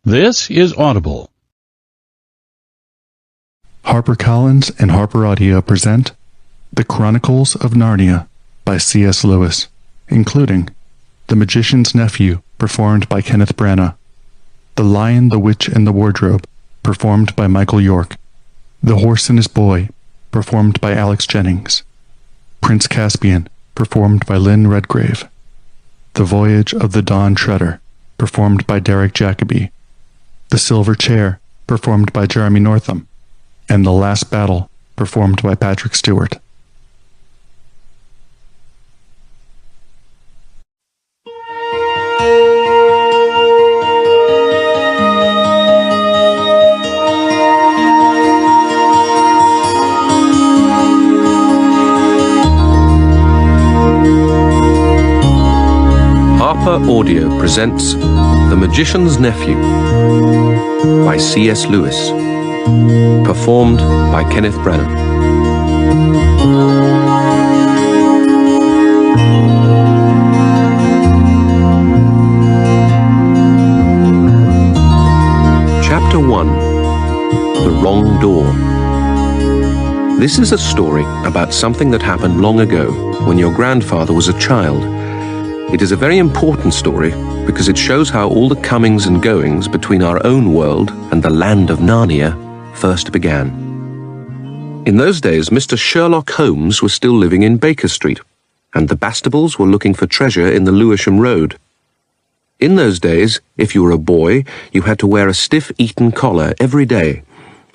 This is Audible. HarperCollins and Harper Audio present The Chronicles of Narnia by C.S. Lewis, including The Magician's Nephew, performed by Kenneth Branagh, The Lion, the Witch, and the Wardrobe, performed by Michael York, The Horse and His Boy, performed by Alex Jennings, Prince Caspian, performed by Lynn Redgrave, The Voyage of the Dawn Treader, performed by Derek Jacobi, The Silver Chair, performed by Jeremy Northam, and The Last Battle, performed by Patrick Stewart. Harper Audio presents The Magician's Nephew by C.S. Lewis, performed by Kenneth Branagh. Chapter 1. The Wrong Door. This is a story about something that happened long ago when your grandfather was a child. It is a very important story because it shows how all the comings and goings between our own world and the land of Narnia first began. In those days, Mr. Sherlock Holmes was still living in Baker Street, and the Bastables were looking for treasure in the Lewisham Road. In those days, if you were a boy, you had to wear a stiff Eton collar every day,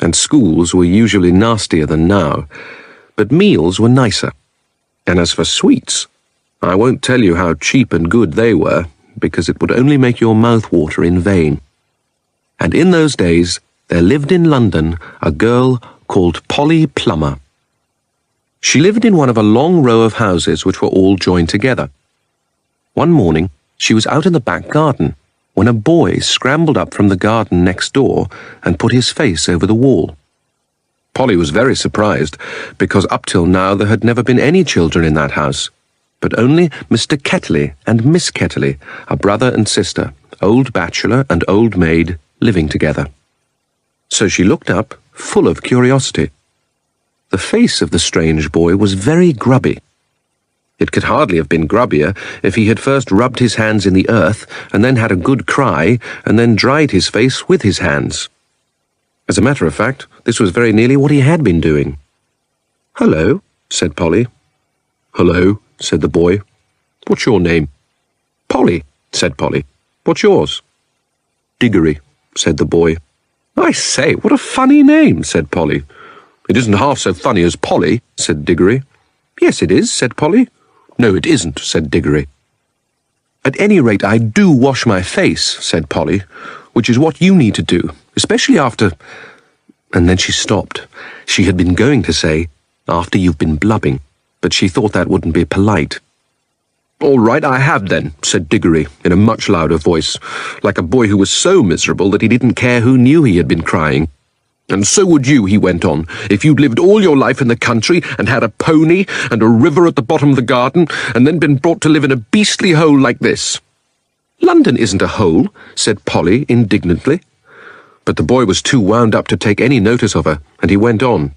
and schools were usually nastier than now, but meals were nicer. And as for sweets, I won't tell you how cheap and good they were, because it would only make your mouth water in vain. And in those days, there lived in London a girl called Polly Plummer. She lived in one of a long row of houses which were all joined together. One morning, she was out in the back garden, when a boy scrambled up from the garden next door and put his face over the wall. Polly was very surprised, because up till now there had never been any children in that house, but only Mr. Kettley and Miss Kettley, a brother and sister, old bachelor and old maid, living together. So she looked up, full of curiosity. The face of the strange boy was very grubby. It could hardly have been grubbier if he had first rubbed his hands in the earth and then had a good cry and then dried his face with his hands. As a matter of fact, this was very nearly what he had been doing. "Hello," said Polly. "Hello," said the boy. "What's your name?" "Polly," said Polly. "What's yours?" "Diggory," said the boy. "I say, what a funny name," said Polly. "It isn't half so funny as Polly," said Diggory. "Yes, it is," said Polly. "No, it isn't," said Diggory. "At any rate, I do wash my face," said Polly, "which is what you need to do, especially after—" And then she stopped. She had been going to say, "after you've been blubbing," but she thought that wouldn't be polite. "All right, I have then," said Diggory in a much louder voice, like a boy who was so miserable that he didn't care who knew he had been crying. "And so would you," he went on, "if you'd lived all your life in the country and had a pony and a river at the bottom of the garden and then been brought to live in a beastly hole like this." "London isn't a hole," said Polly indignantly. But the boy was too wound up to take any notice of her, and he went on.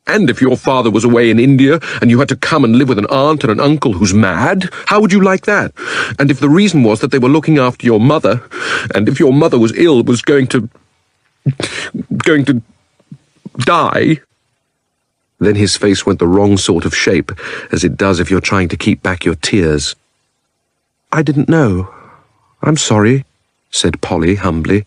"And if your father was away in India, and you had to come and live with an aunt and an uncle who's mad, how would you like that? And if the reason was that they were looking after your mother, and if your mother was ill, was going to die—" Then his face went the wrong sort of shape, as it does if you're trying to keep back your tears. "I didn't know. I'm sorry," said Polly humbly.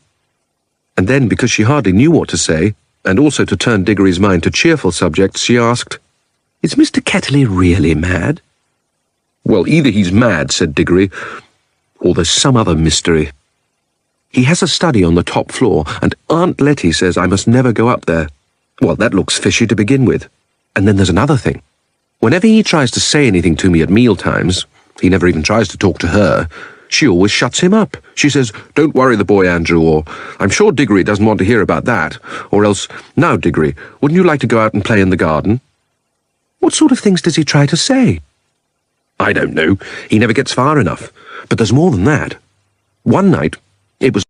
And then, because she hardly knew what to say, and also to turn Diggory's mind to cheerful subjects, she asked, "Is Mr. Kettley really mad?" "Well, either he's mad," said Diggory, "or there's some other mystery. He has a study on the top floor, and Aunt Letty says I must never go up there. Well, that looks fishy to begin with. And then there's another thing. Whenever he tries to say anything to me at mealtimes, he never even tries to talk to her, she always shuts him up. She says, 'Don't worry the boy, Andrew,' or 'I'm sure Diggory doesn't want to hear about that,' or else, 'Now, Diggory, wouldn't you like to go out and play in the garden?'" "What sort of things does he try to say?" "I don't know. He never gets far enough. But there's more than that. One night, it was